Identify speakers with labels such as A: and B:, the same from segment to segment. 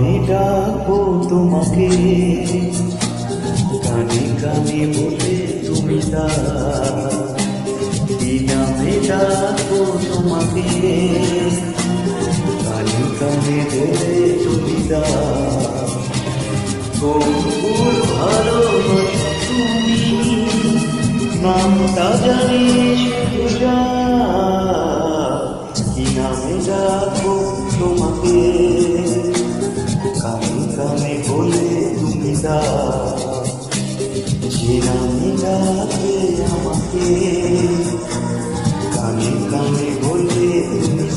A: আমি ডাকবো তোমাকে কানে কানে বলে তুমি কি নামে ডাকবো তোমাকে কানে কানে বলে তুমি কোন ভালোবাসা তুমি নামটা জানি শুধু কি নামে ডাকবো তোমাকে কানে কানে বলে তুমি যে নামে ডাকে আমাকে কানে কানে বলে তুমি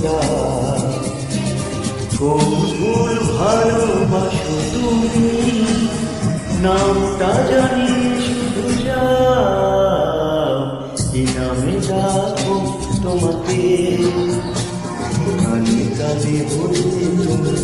A: কোন ভুল ভালোবাসো তুমি নামটা জানি শুধু কি নামে ডাকো তোমাকে কানে কানে বলে তুমি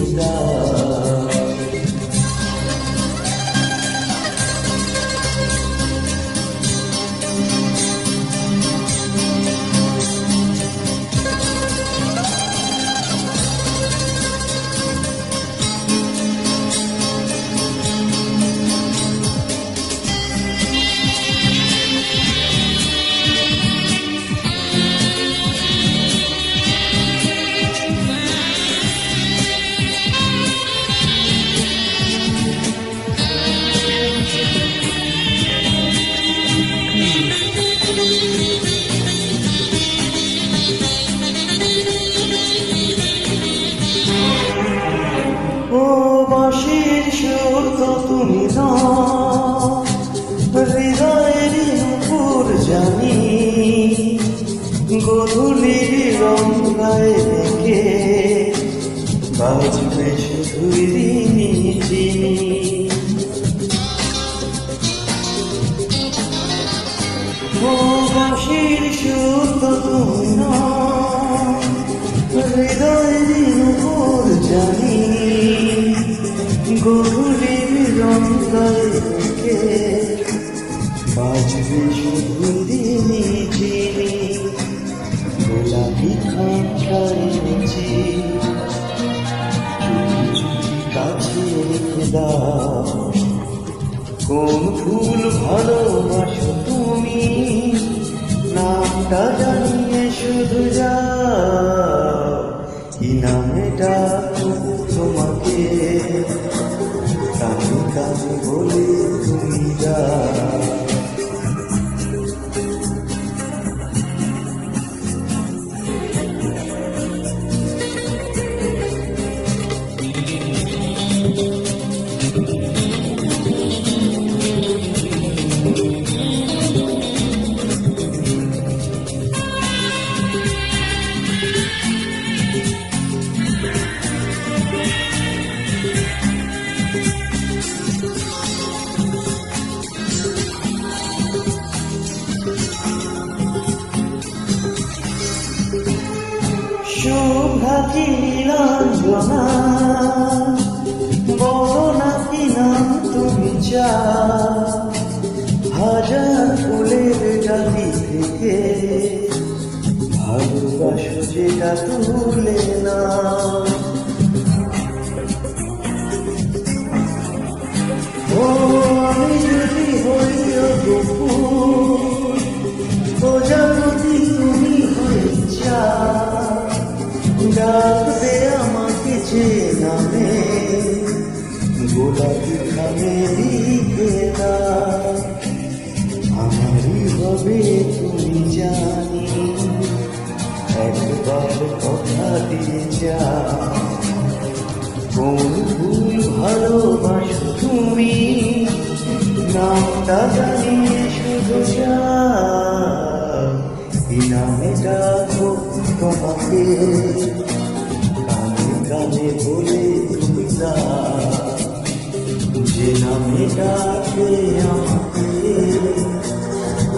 A: তুমি হৃদয়ের উপর জানি গধূলির রঙায় দেখে বাজবে শুধুই চিনি ও বাঁশির সুর তো তুমি হৃদয়ের উপর জানি গধূলির রঙায় দেখে বাজবে শুধু দিনি চিনি গোলাপি খাঁচায় নিচি কাছে রেখে দাও কোন ফুল ভালোবাসো তুমি নামটা জানিয়ে শুধু কি নামে ডাকো তোমাকে কানে কানে বলে তুমি শুভাকি নীলাঞ্জনা বলো না কি নাম তুমি হাজার ফুলের ডালি থেকে ভালোবাসো যেটা তুলে না ও আমি যদি হই প্রজাপতি তুমি হয়ে ডাকবে আমাকে যে নামে গোলাপি খামে লিখে আমারই হবে তুমি জানি একবার কথা দিয়ে কোন ভুল ভালোবাসো তুমি নামটা জানিয়ে শুধু কি নামে ডাকো তোমাকে কানে কানে বলে তুমি যে নামে ডাকে আমাকে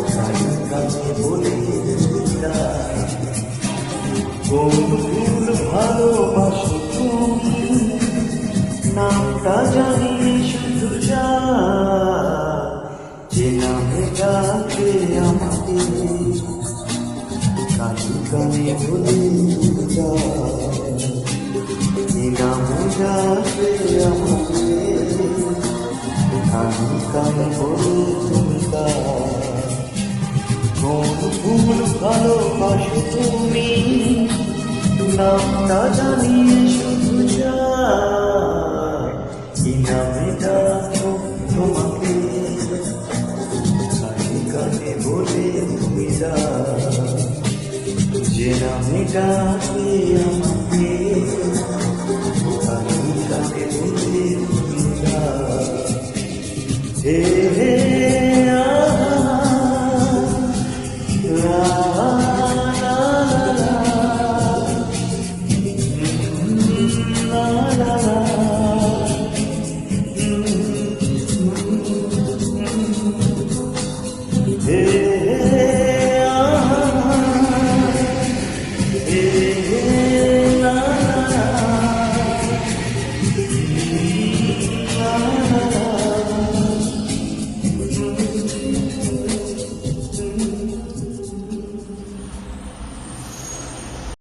A: কানে কানে বলে তুমি কোন ভুল ডাকে আমাকে কানে কানে বলে তুমি যাও কি নামে ডাকে আমাকে কানে কানে বলে তুমি যাও কোন ফুল ভালোবাসো তুমি নামটা জানিয়ে শুধু যাও কি নামে ডাকো তোমাকে কানে কানে বলে তুমি যাও যে নামে ডাকে আমাকে কানে কানে বলে তুমি যাও হে হে